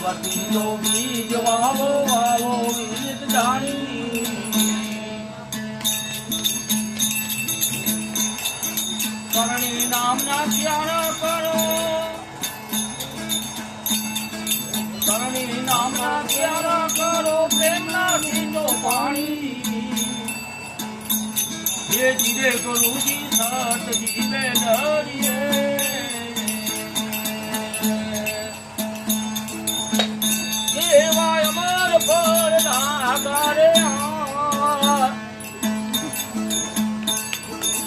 पार्वती जो बीज wow wow बीज जानी करणी नाम ना प्यारा करो करणी नाम ना प्यारा करो प्रेम ना पीतो पानी ये धीरे गुरु जी साथ जीवे डरिए देवा अमर पर लागारे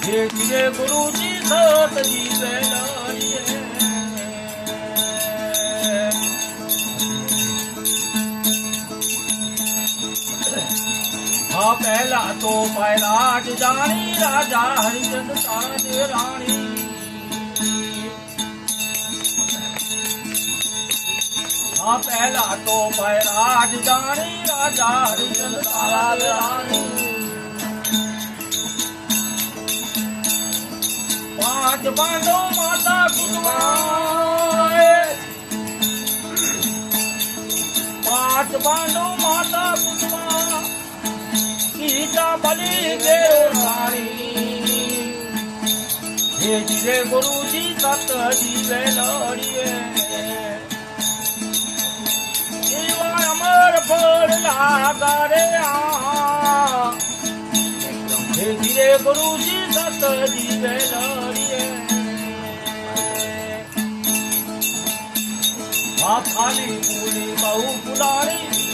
ये धीरे गुरु जी साथ जीवे डरिए हाँ पहला तो पैराज जानी राजा हरिचंद ताज रानी हाँ पहला तो पैराज जानी राजा हरिचंद ताज रानी पांच बांधो माता कुटवाए पांच बांधो माता कुटवा गीता बलि देव सारी हे जीवे गुरु जी सत जीवे लड़िए जीवा अमर फल लागारे हे जीवे गुरु जी सत जीवे लड़िए हाँ खाली पूरी बहु पुलारी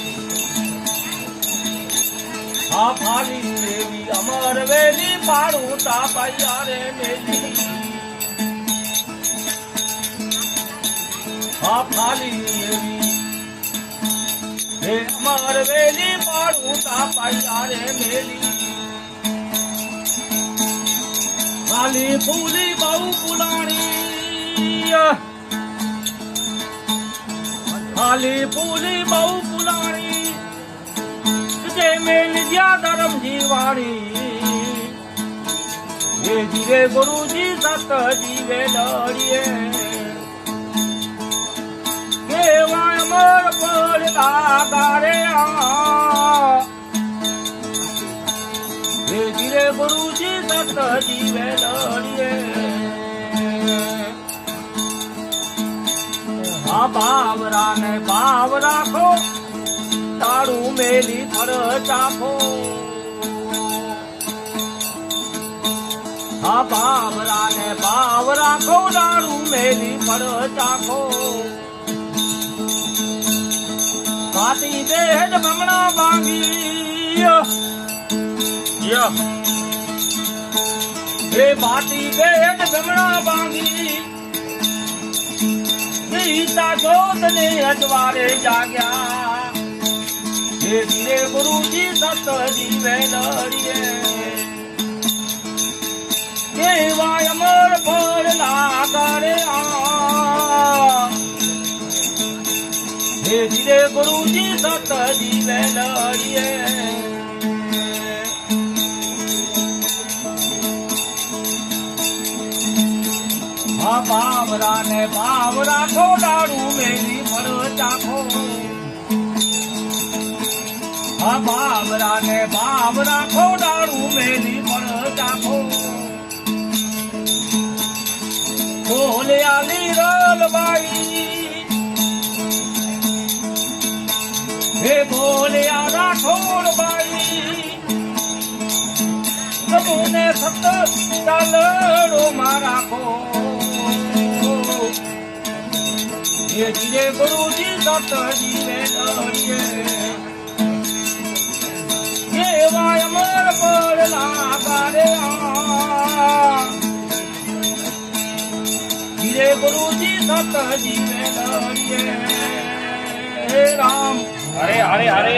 हाँ फाली देवी अमर वेली पाड़ू तापैया रे मेली हाँ फाली देवी हे अमर वेली पाड़ू तापैया रे मेली खाली फूली बहु पुलानी खाली फूली बहु पुलानी मिल गया धर्म जीवानी ये जीवे गुरु जी सत जीवे लड़िए केवा अमर पर लागारे ये जीवे गुरु जी सत जीवे लड़िए हाँ बावरा ने बाव राखो तारू मेली फर चाखो हाँ बावरा ने बाव राखो तारू मेली फर चाखो बाती देह बमणा बांगी हे बाती देह बमणा बांगी गीता जोत ने अजवारे जाग्या हे धीरे गुरु जी सत जीवे लड़िए देवा अमर फल लागारे हे धीरे गुरु जी सत जीवे लड़िए हाँ बावरा ने बाव राखो दारू मेरी फल चाखो हाँ बावरा ने बाव राखो दारू मेली फल चाखो बोले आली रोल बाई हे बोले आला ठोल बाई सबने सत चालो मारा को ये जीवे गुरु जी सत जीवे लड़िए अमर पर लागारे धीरे गुरु जी सत जीवे लड़िए राम हरे हरे हरे।